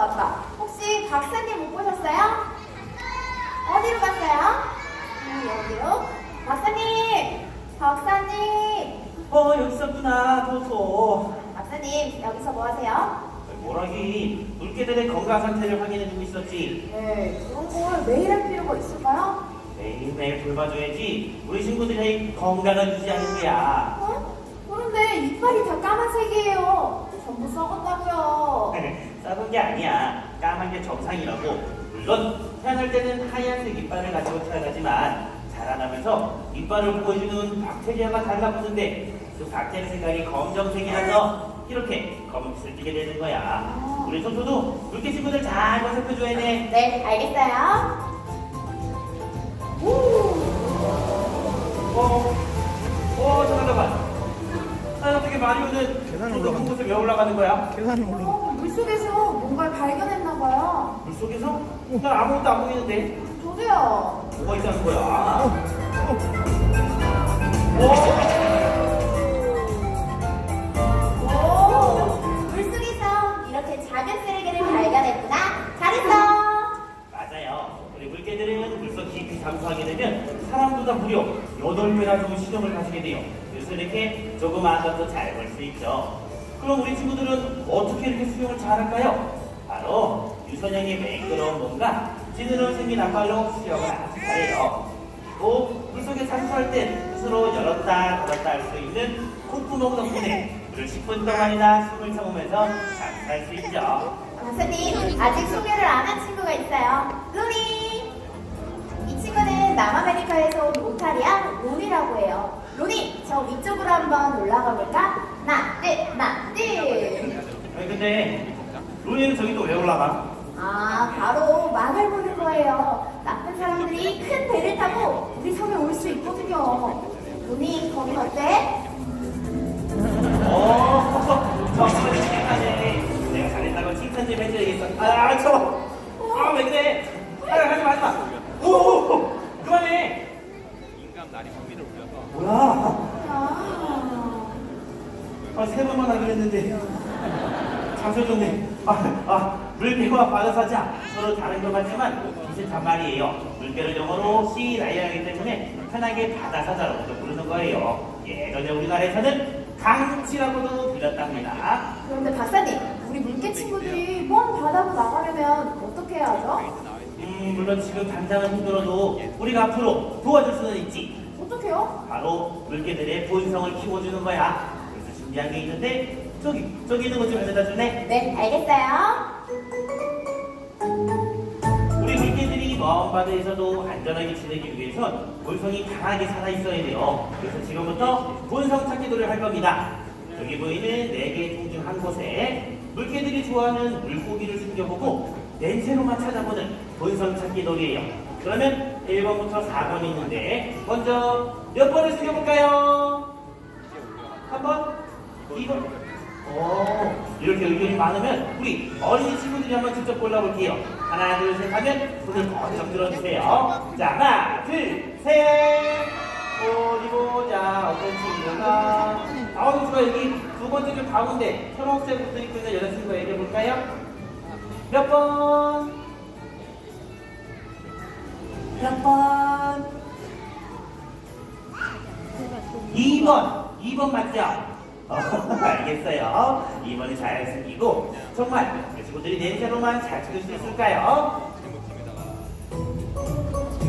맞다. 혹시 박사님 못 보셨어요? 어디로 갔어요? 여기요? 박사님! 박사님! 여기 있었구나, 도토. 박사님, 여기서 뭐 하세요? 뭐라기, 물개들의 건강 상태를 확인해주고 있었지. 네, 그런 걸 매일 할 필요가 있을까요? 매일매일 돌봐줘야지 우리 친구들의 건강을 유지하는 거야. 그런데 이빨이 다 까만색이에요. 전부 썩었다고요. 썩은 게 아니야. 까만 게 정상이라고. 물론 태어날 때는 하얀색 이빨을 가지고 태어나지만 자라나면서 이빨을 보여주는 박테리아가 달라붙는데 그 박테리아 색깔이 검정색이라서 이렇게 검은빛을 띠게 되는 거야. 우리 토토도 물개 친구들 잘 살펴줘야 돼. 네, 알겠어요. 잠깐만. 어떻게 마리오는 높은 곳에 왜 올라가는 거야? 계단을 올라. 물속에서 뭔가를 발견했나봐요. 물속에서? 난 아무것도 안 보이는데. 저도요. 뭐가 있다는 거야? 물속에서 이렇게 작은 쓰레기를 발견했구나. 잘했어. 맞아요. 우리 물개들은 물속 깊이 잠수하게 되면 사람보다 무려 8배나 좋은 시력을 가지게 돼요. 그래서 이렇게 조그마한 것도 잘 볼 수 있죠. 그럼 우리 친구들은 어떻게 이렇게 수영을 잘할까요? 바로 유선형의 매끄러운 몸과 지느러미 생긴 앞발로 수영을 아주 잘해요. 또 물속에 잠수할 때 스스로 열었다 닫았다 할 수 있는 콧구멍 덕분에 물을 10분 동안이나 숨을 참으면서 잠수할 수 있죠. 박사님, 아직 소개를 안 한 친구가 있어요. 루니! 이 친구는 남아메리카에서 온 오타리아 로니라고 해요. 로니, 저 위쪽으로 한번 올라가 볼까? 하나, 둘, 하나, 둘! 아니 근데 로니는 저기 또 왜 올라가? 바로 막을 보는 거예요. 나쁜 사람들이 큰 배를 타고 우리 섬에 올 수 있거든요. 로니, 거긴 어때? 정말 칭찬해. 내가 잘했다고 칭찬 좀 해줘야겠어. 왜 그래? 하지마. 오, 그만해. 인간 날이 범위를 올려서. 뭐야? 아, 3번만 하기로 했는데. 잠시만요. 물개와 바다사자 서로 다른 것 같지만 비슷한 말이에요. 물개를 영어로 sea lion이기 때문에 편하게 바다사자라고도 부르는 거예요. 예전에 우리나라에서는 강치라고도 불렸답니다. 그런데 박사님, 우리 물개 친구들이 먼 바다로 나가려면 어떻게 해야 하죠? 물론 지금 당장은 힘들어도 우리가 앞으로 도와줄 수는 있지. 어떡해요? 바로 물개들의 본성을 키워주는 거야. 그래서 준비한 게 있는데 저기 있는 것 좀 가져다 줄래? 네, 알겠어요. 우리 물개들이 먼 바다에서도 안전하게 지내기 위해선 본성이 강하게 살아있어야 돼요. 그래서 지금부터 본성 찾기도를 할 겁니다. 여기 보이는 4개의 통 중 한 곳에 물개들이 좋아하는 물고기를 숨겨보고 냄새로만 찾아보는 본성 찾기 놀이에요. 그러면 1번부터 4번이 있는데 먼저 몇 번을 숨겨볼까요? 3번? 2번? 이렇게 의견이 많으면 우리 어린이 친구들이 한번 직접 골라볼게요. 하나, 둘, 셋 하면 손을 번쩍 들어주세요. 자, 하나, 둘, 셋. 어디 보자. 어떤 친구가. 좋아. 여기 두 번째 줄 가운데 초록색 옷을 입고 있는 여자친구가 얘기해볼까요? 몇 번? 몇 번? 2번 맞죠? 알겠어요. 2번이 잘 숨기고 정말 이 친구들이 냄새로만 잘 찾을 수 있을까요?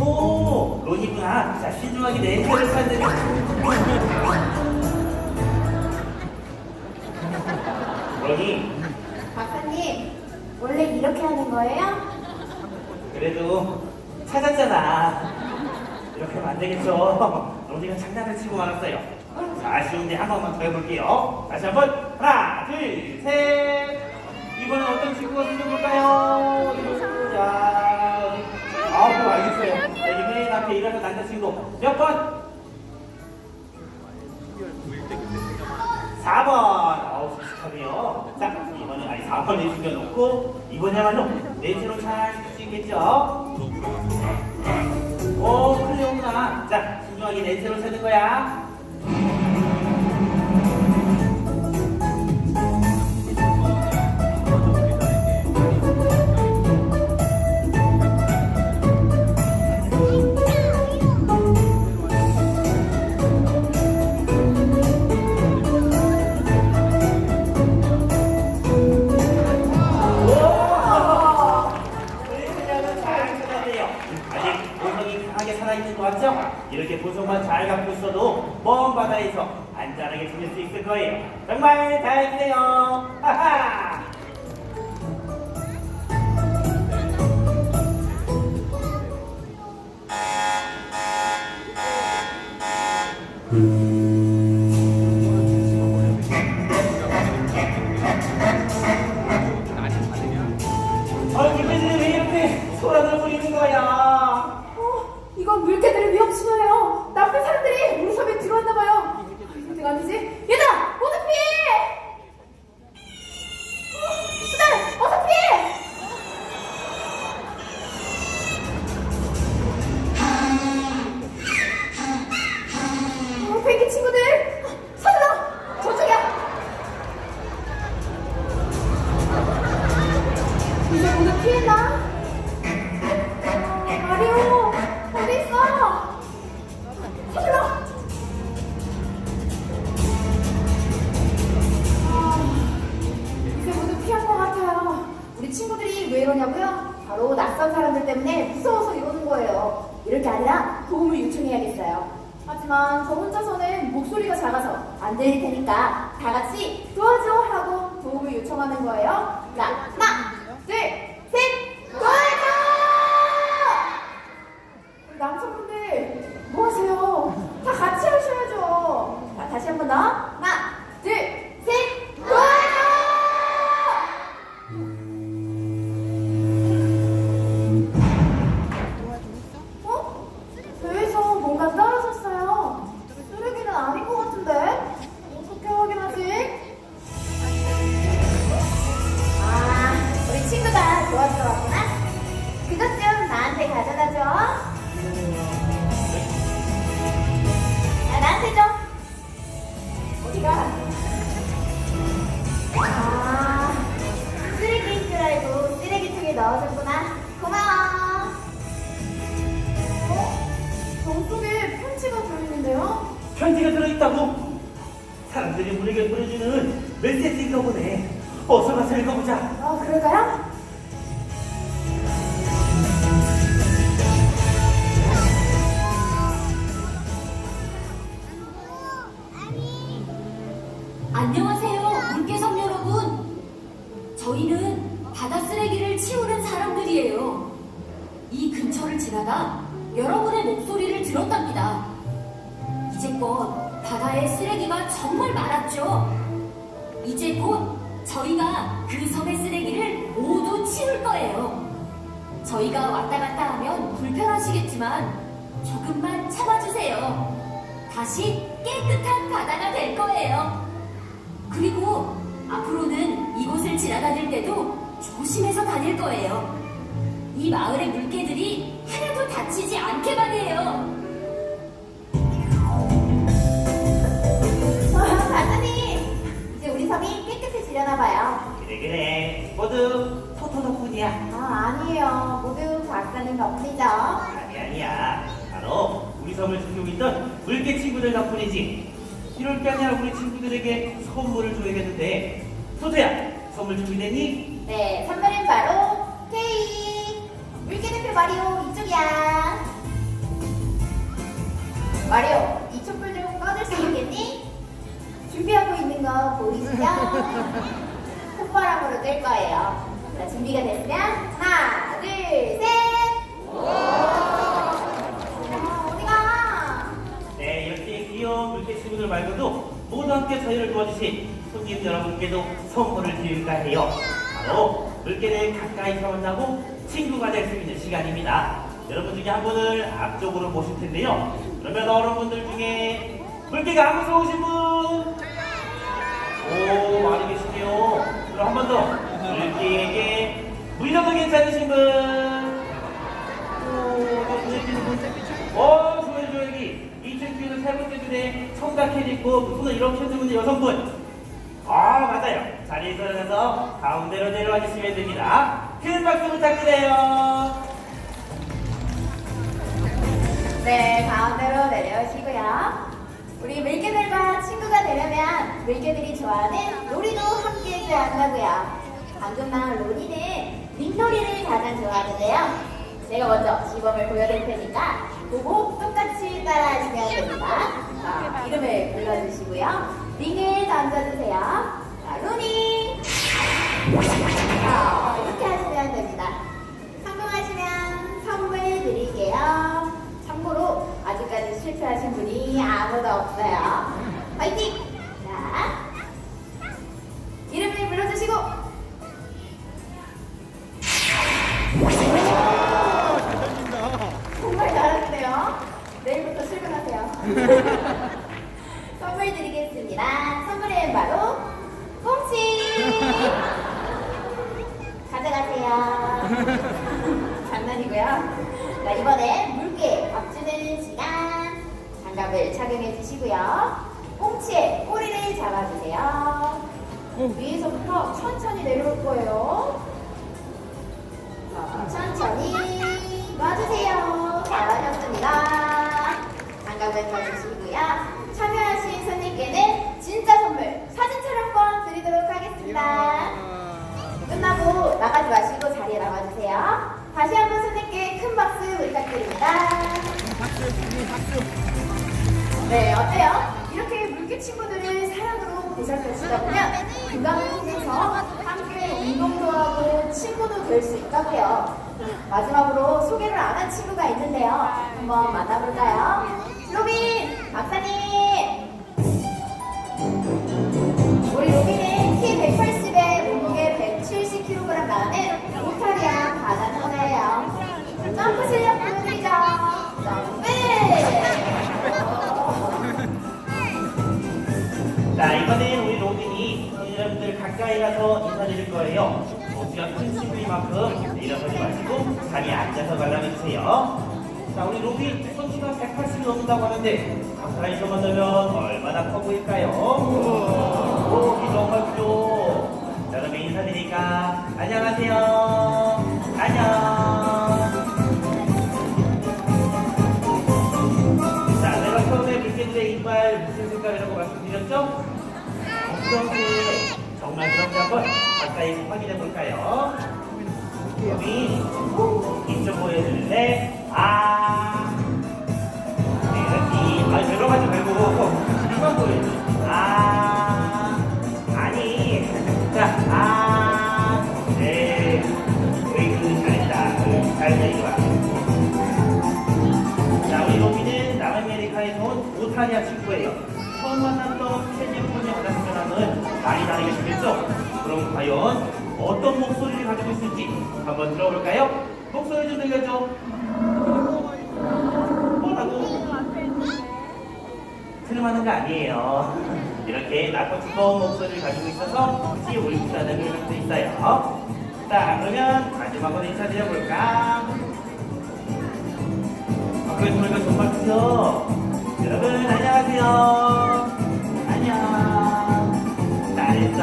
오, 로니구나. 자, 신중하게 냄새를 찾는. 로니. 박사님, 원래 이렇게 하는 거예요? 그래도 찾았잖아. 이렇게 하면 안 되겠죠. 로니가 장난을 치고 말았어요. 자, 아쉬운데 한 번만 더 해볼게요. 다시 한 번. 하나, 둘, 셋. 이번엔 어떤 친구가 숨겨볼까요? 자, 알겠어요. 여기 맨 앞에 일어선 남자친구. 몇 번? 4번. 씩씩하네요. 자, 이번엔 4번에 숨겨놓고, 이번에야말로 냄새로 잘 쓸 수 있겠죠? 클레오구나. 자, 신중하게 냄새로 찾는 거야. 바다에서 안전하게 지낼 수 있을 거예요. 정말 잘 지내요. 하하! 날이 다르면 물개들이 왜 이렇게 소란을 부리는 거야? 이건 물개들의 위험 신호예요. 나쁜 사람들이 우리 섬에 들어왔나 봐요. 이거 아니지? 얘들아, 모두 피해! 수달, 어서 피해! 펭귄 친구들, 서둘러! 저쪽이야! 이제 모두 피했나? 마리오, 어디 있어? 서둘러! 이제 모두 피한 것 같아요. 우리 친구들이 왜 이러냐고요? 바로 낯선 사람들 때문에 무서워서 이러는 거예요. 이럴 게 아니라 도움을 요청해야겠어요. 하지만 저 혼자서는 목소리가 작아서 안 들릴 테니까 다 같이 도와줘 하고 도움을 요청하는 거예요. 자, 하나, 둘, 셋, 도와줘! 남성분들 뭐 하세요? 다 같이 하셔야죠. 자, 다시 한 번 더. 하나, 둘, 셋, 도와줘! 어? 배에서 뭔가 떨어졌어요. 쓰레기는 아닌 것 같은데? 어떻게 확인하지? 아, 우리 친구가 도와주러 왔구나? 그것 좀 나한테 가져다줘. 야, 나한테 줘. 어디가? 아, 쓰레기인 줄 알고 쓰레기통에 넣어줬구나. 고마워. 병 속에 편지가 들어있는데요? 편지가 들어있다고? 사람들이 우리에게 보내주는 메시지인가 보네. 어서 가서 읽어보자. 그럴까요? 안녕하세요, 물개섬 여러분. 저희는 바다 쓰레기를 치우는 사람들이에요. 이 근처를 지나다 여러분의 목소리를 들었답니다. 이제껏 바다에 쓰레기가 정말 많았죠. 이제 곧 저희가 그 섬의 쓰레기를 모두 치울 거예요. 저희가 왔다 갔다 하면 불편하시겠지만 조금만 참아주세요. 다시 깨끗한 바다가 될 거예요. 그리고 앞으로는 이곳을 지나다닐 때도 조심해서 다닐 거예요. 이 마을의 물개들이 하나도 다치지 않게만 해요. 박사님, 이제 우리 섬이 깨끗해지려나 봐요. 그래. 모두 토토 덕분이야. 아니에요. 모두 박사님 덕분이죠. 아니야. 바로 우리 섬을 지키고 있던 물개 친구들 덕분이지. 이럴 게 아니라 우리 친구들에게 선물을 줘야겠는데. 토토야, 선물 준비됐니? 네, 선물은 바로 케이크. 물개 대표 마리오, 이쪽이야. 마리오, 이 촛불 좀 꺼줄 수 있겠니? 준비하고 있는 거 보이시죠? 콧바람으로 뜰 거예요. 자, 준비가 됐으면 하나, 둘, 셋! 어디가? 네, 이렇게 귀여운 물개 친구들 말고도 모두 함께 저희를 도와주신 손님 여러분께도 선물을 드릴까 해요. 바로 물개를 가까이 만나고 친구가 될 수 있는 시간입니다. 여러분 중에 한 분을 앞쪽으로 모실 텐데요. 그러면 어른분들 중에 물개가 안 무서우신 분? 오, 많이 계시네요. 그럼 한 번 더. 물개에게 물려도 괜찮으신 분? 좋아요, 여기. 2층 뒤에서 세 번째 줄에 청자켓 입고 손을 이렇게 드는 여성분. 맞아요. 자리에 일어나서 가운데로 내려와 주시면 됩니다. 큰 박수 부탁드려요. 네, 가운데로 내려오시고요. 우리 물개들과 친구가 되려면 물개들이 좋아하는 놀이도 함께 해줘야 한다고요. 방금 나온 로니는 링놀이를 가장 좋아하는데요. 제가 먼저 시범을 보여드릴 테니까 보고 똑같이 따라하시면 됩니다. 자, 이름을 불러주시고요. 링을 던져주세요. 자, 루니. 자, 이렇게 하시면 됩니다. 성공하시면 선물 드릴게요. 참고로 아직까지 실패하신 분이 아무도 없어요. 화이팅! 자, 이름을 불러주시고. 정말 잘하시네요. 내일부터 출근하세요. 선물 드리겠습니다. 선물은 바로 꽁치! 가져가세요. 장난이고요. 자, 이번엔 물개 밥 주는 시간. 장갑을 착용해 주시고요. 꽁치의 꼬리를 잡아주세요. 위에서부터 천천히 내려올 거예요. 자, 천천히 놔주세요. 잘하셨습니다. 장갑을 펴주시고요. 참여하신 손님께는 진짜 선물 사진 촬영권 드리도록 하겠습니다. 끝나고 나가지 마시고 자리에 남아주세요. 다시 한번 손님께 큰 박수 부탁드립니다. 네, 어때요? 이렇게 물개 친구들을 사랑으로 보살펴주다 보면 건강을 통해서 함께 운동도 하고 친구도 될 수 있다고요. 마지막으로 소개를 안 한 친구가 있는데요. 한번 만나볼까요? 로빈 박사님! 우리 로빈은 키 180에 몸무게 170kg 나가는 오타리아 바다노예요. 점프 실력 보여드리죠. 점프! 자, 이번엔 우리 로빈이 여러분들 가까이 가서 인사드릴 거예요. 목소리가 큰 친구인 만큼 일어서지 마시고 자리에 앉아서 관람해주세요. 자, 우리 로빈 손키가 180이 넘는다고 하는데 가까이서 만나면 얼마나 커 보일까요? 오, 이 정말 크죠? 자, 그럼 인사드리니까 안녕하세요. 안녕. 자, 내가 처음에 물개들의 이빨 무슨 색깔이라고 말씀드렸죠? 검정색. 정말 그런지 한번 가까이서 확인해 볼까요? 여기 입 좀 보여줄래? 아, 네, 이렇게 들어가지 말고 입만 보여줘. 아, 아니, 자, 아, 네, 웨이크 잘했다. 잘했다 이거야. 자, 우리 로비는 남아메리카에서 온 오타리아 친구예요. 처음 만났던 캘리포니아 같은 사람은 많이 다르게 생겼죠? 그럼 과연 어떤 목소리를 가지고 있을지 한번 들어볼까요? 목소리 좀 들려줘. 뭐라고? 트름하는 거 아니에요. 이렇게 낮고 두꺼운 목소리를 가지고 있어서 혹시 옳지않은 그럴 수 있어요. 자, 그러면 마지막으로 인사드려볼까? 그 소리가 정말 크죠? 여러분 안녕하세요. 안녕. 잘했어.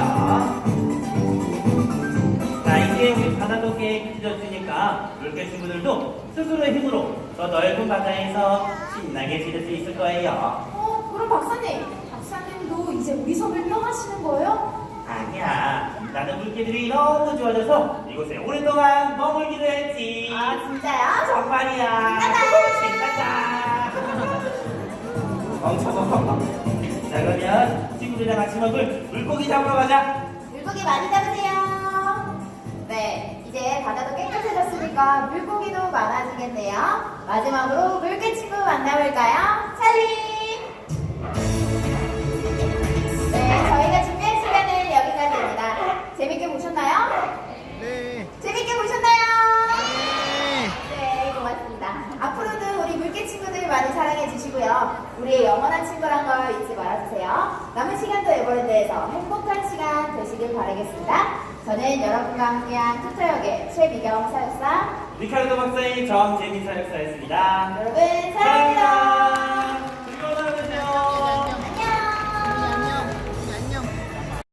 자, 이제 우리 바다도 꽤 깊어졌으니까 물개 친구들도 스스로의 힘으로 더 넓은 바다에서 신나게 지낼 수 있을 거예요. 그럼 박사님도 이제 우리 섬을 떠나시는 거예요? 아니야, 나는 물개들이 너무 좋아져서 이곳에 오랫동안 머물기로 했지. 아, 진짜요? 정말이야. 신난다. 자, 그러면 친구들이랑 같이 먹을 물고기 잡으러 가자. 물고기 많이 잡으세요. 네, 이제 바다도 깨끗해졌으니까 물고기도 많아지겠네요. 마지막으로 물개 친구 만나볼까요? 찰리! 네, 저희가 준비한 시간은 여기까지입니다. 재밌게 보셨나요? 네. 재밌게 보셨나요? 네. 네, 고맙습니다. 앞으로도 우리 물개 친구들 많이 사랑해 주시고요. 우리의 영원한 친구란 걸 잊지 말아주세요. 남은 시간도 에버랜드에서 행복한 시간 되시길 바라겠습니다. 저는 여러분과 함께한 투터 역의 최미경 사역사, 리카르도 박사의 정재민 사역사였습니다. 여러분 사랑합니다.